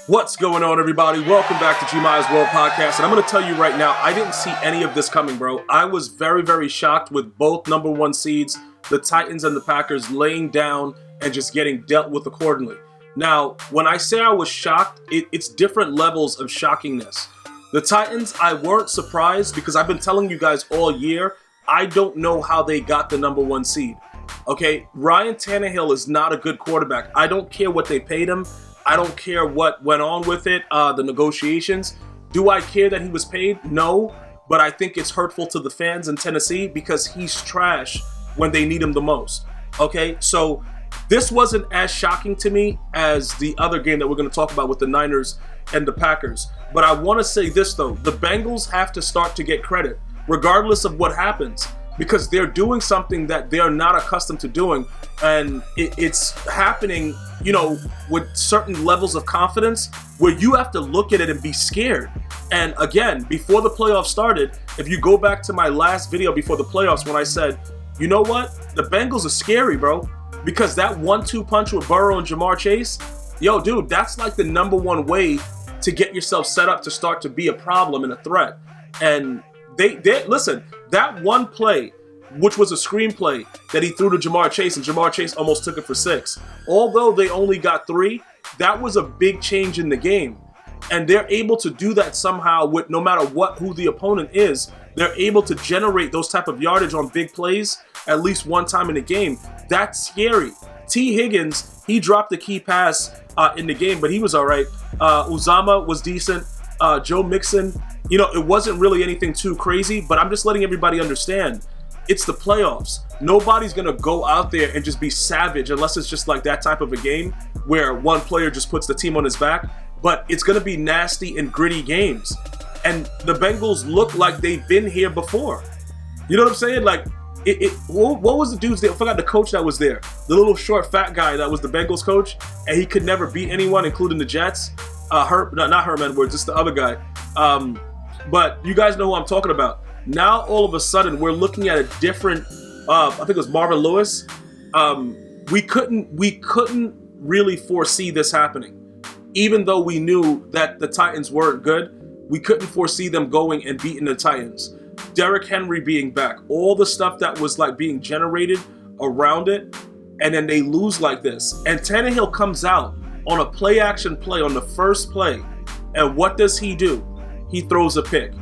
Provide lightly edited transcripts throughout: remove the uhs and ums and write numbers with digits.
What's going on, everybody? Welcome back to GmiasWorld Podcast. And I'm going to tell you right now, I didn't see any of this coming, bro. I was very, very shocked with both number one seeds, the Titans and the Packers, laying down and just getting dealt with accordingly. Now, when I say I was shocked, it's different levels of shockingness. The Titans, I weren't surprised because I've been telling you guys all year, I don't know how they got the number one seed. Okay, Ryan Tannehill is not a good quarterback. I don't care what they paid him. I don't care what went on with it, the negotiations. Do I care that he was paid? No, but I think it's hurtful to the fans in Tennessee because he's trash when they need him the most. Okay, so this wasn't as shocking to me as the other game that we're going to talk about with the Niners and the Packers. But I want to say this, though. The Bengals have to start to get credit, regardless of what happens, because they're doing something that they're not accustomed to doing. And it's happening, you know, with certain levels of confidence where you have to look at it and be scared. And again, before the playoffs started, if you go back to my last video before the playoffs when I said, you know what? The Bengals are scary, bro. Because that 1-2 punch with Burrow and Jamar Chase, yo, dude, that's like the number one way to get yourself set up to start to be a problem and a threat. And they listen, that one play, which was a screenplay that he threw to Jamar Chase, and Jamar Chase almost took it for 6. Although they only got 3, that was a big change in the game. And they're able to do that somehow with no matter who the opponent is. They're able to generate those type of yardage on big plays at least one time in the game. That's scary. T. Higgins, he dropped the key pass in the game, but he was all right. Uzama was decent. Joe Mixon, you know, it wasn't really anything too crazy, but I'm just letting everybody understand. It's the playoffs. Nobody's going to go out there and just be savage unless it's just like that type of a game where one player just puts the team on his back. But it's going to be nasty and gritty games. And the Bengals look like they've been here before. You know what I'm saying? Like, what was the dude's name? I forgot the coach that was there. The little short fat guy that was the Bengals coach. And he could never beat anyone, including the Jets. Not Herm Edwards, just the other guy. But you guys know who I'm talking about. Now, all of a sudden, we're looking at a different, I think it was Marvin Lewis. We couldn't really foresee this happening. Even though we knew that the Titans weren't good, we couldn't foresee them going and beating the Titans. Derrick Henry being back, all the stuff that was like being generated around it, and then they lose like this. And Tannehill comes out on a play-action play on the first play, and what does he do? He throws a pick.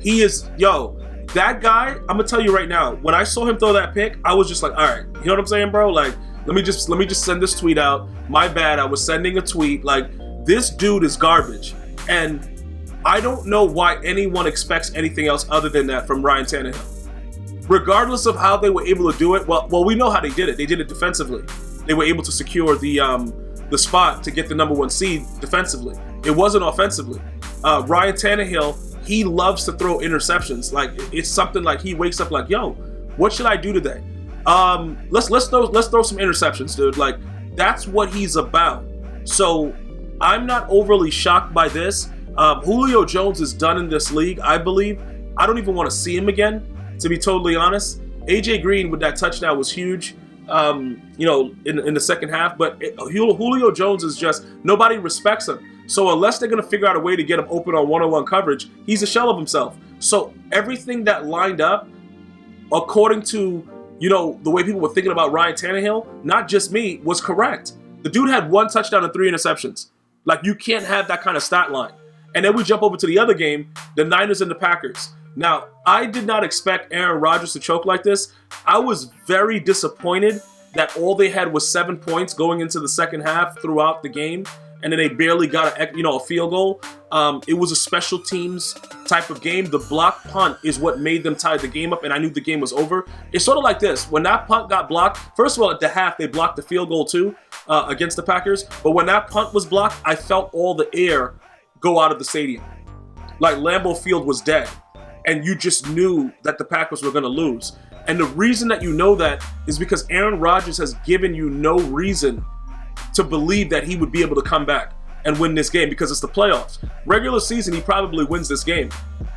He is, that guy, I'm gonna tell you right now, when I saw him throw that pick, I was just like, all right, you know what I'm saying, bro? Like, let me just send this tweet out. My bad, I was sending a tweet. Like, this dude is garbage. And I don't know why anyone expects anything else other than that from Ryan Tannehill. Regardless of how they were able to do it, well, we know how they did it. They did it defensively. They were able to secure the spot to get the number one seed defensively. It wasn't offensively. Ryan Tannehill, he loves to throw interceptions. Like, it's something like he wakes up like, yo, what should I do today? Let's throw some interceptions, dude. Like, that's what he's about. So I'm not overly shocked by this. Julio Jones is done in this league, I believe. I don't even want to see him again, to be totally honest. AJ Green with that touchdown was huge, in the second half. But Julio Jones is just, nobody respects him. So unless they're going to figure out a way to get him open on one-on-one coverage, he's a shell of himself. So everything that lined up, according to, the way people were thinking about Ryan Tannehill, not just me, was correct. The dude had 1 touchdown and 3 interceptions. Like, you can't have that kind of stat line. And then we jump over to the other game, the Niners and the Packers. Now, I did not expect Aaron Rodgers to choke like this. I was very disappointed that all they had was 7 points going into the second half throughout the game. And then they barely got a field goal. It was a special teams type of game. The block punt is what made them tie the game up, and I knew the game was over. It's sort of like this. When that punt got blocked, first of all, at the half, they blocked the field goal too against the Packers. But when that punt was blocked, I felt all the air go out of the stadium. Like, Lambeau Field was dead. And you just knew that the Packers were going to lose. And the reason that you know that is because Aaron Rodgers has given you no reason to believe that he would be able to come back and win this game because it's the playoffs. Regular season, he probably wins this game,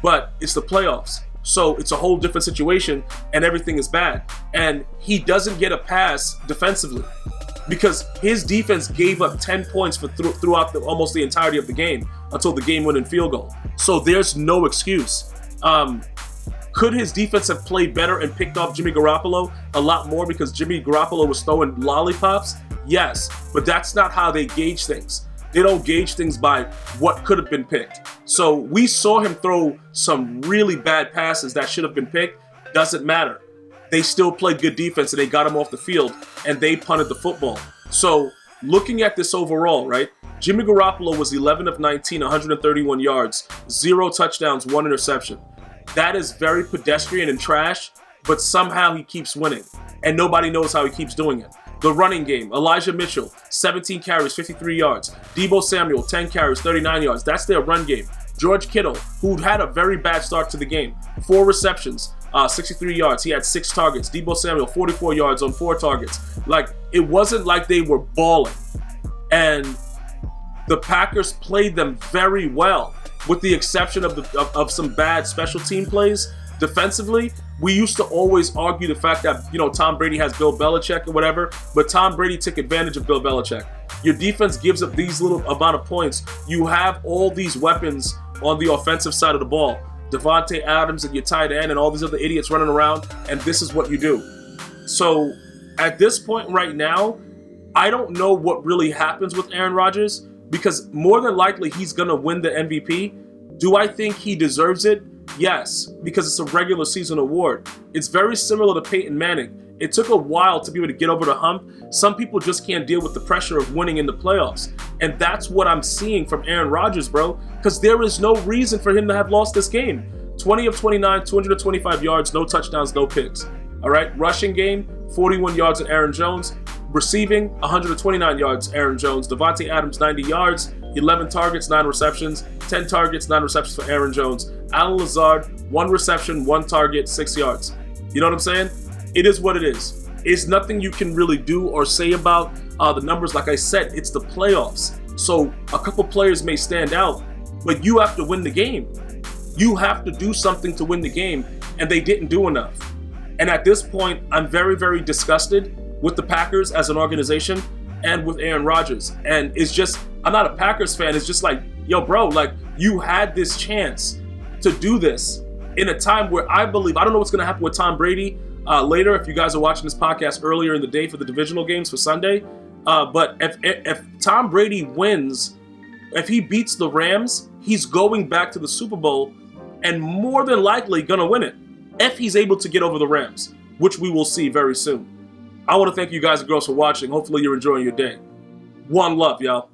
but it's the playoffs. So it's a whole different situation and everything is bad. And he doesn't get a pass defensively. because his defense gave up 10 points throughout almost the entirety of the game until the game-winning field goal. So there's no excuse. Could his defense have played better and picked off Jimmy Garoppolo a lot more because Jimmy Garoppolo was throwing lollipops? Yes, but that's not how they gauge things. They don't gauge things by what could have been picked. So we saw him throw some really bad passes that should have been picked. Doesn't matter. They still played good defense and they got him off the field and they punted the football. So looking at this overall, right? Jimmy Garoppolo was 11 of 19, 131 yards, 0 touchdowns, 1 interception. That is very pedestrian and trash, but somehow he keeps winning. And nobody knows how he keeps doing it. The running game, Elijah Mitchell, 17 carries, 53 yards. Deebo Samuel, 10 carries, 39 yards. That's their run game. George Kittle, who had a very bad start to the game, 4 receptions, 63 yards. He had 6 targets. Deebo Samuel, 44 yards on 4 targets. Like, it wasn't like they were balling. And the Packers played them very well, with the exception of some bad special team plays. Defensively, we used to always argue the fact that, you know, Tom Brady has Bill Belichick or whatever, but Tom Brady took advantage of Bill Belichick. Your defense gives up these little amount of points. You have all these weapons on the offensive side of the ball. Devontae Adams and your tight end and all these other idiots running around, and this is what you do. So at this point right now, I don't know what really happens with Aaron Rodgers, because more than likely he's going to win the MVP. Do I think he deserves it? Yes, because it's a regular season award. It's very similar to Peyton Manning. It took a while to be able to get over the hump. Some people just can't deal with the pressure of winning in the playoffs. And that's what I'm seeing from Aaron Rodgers, bro, because there is no reason for him to have lost this game. 20 of 29, 225 yards, no touchdowns, no picks. All right, rushing game, 41 yards in Aaron Jones. Receiving, 129 yards, Aaron Jones. Devontae Adams, 90 yards, 11 targets, 9 receptions. 10 targets, 9 receptions for Aaron Jones. Alan Lazard, 1 reception, 1 target, 6 yards. You know what I'm saying? It is what it is. It's nothing you can really do or say about the numbers. Like I said, it's the playoffs. So a couple players may stand out, but you have to win the game. You have to do something to win the game, and they didn't do enough. And at this point, I'm very, very disgusted with the Packers as an organization and with Aaron Rodgers. And it's just, I'm not a Packers fan. It's just like, yo, bro, like, you had this chance to do this in a time where I believe, I don't know what's going to happen with Tom Brady later, if you guys are watching this podcast earlier in the day for the divisional games for Sunday. But if Tom Brady wins, if he beats the Rams, he's going back to the Super Bowl and more than likely going to win it if he's able to get over the Rams, which we will see very soon. I want to thank you guys and girls for watching. Hopefully you're enjoying your day. One love, y'all.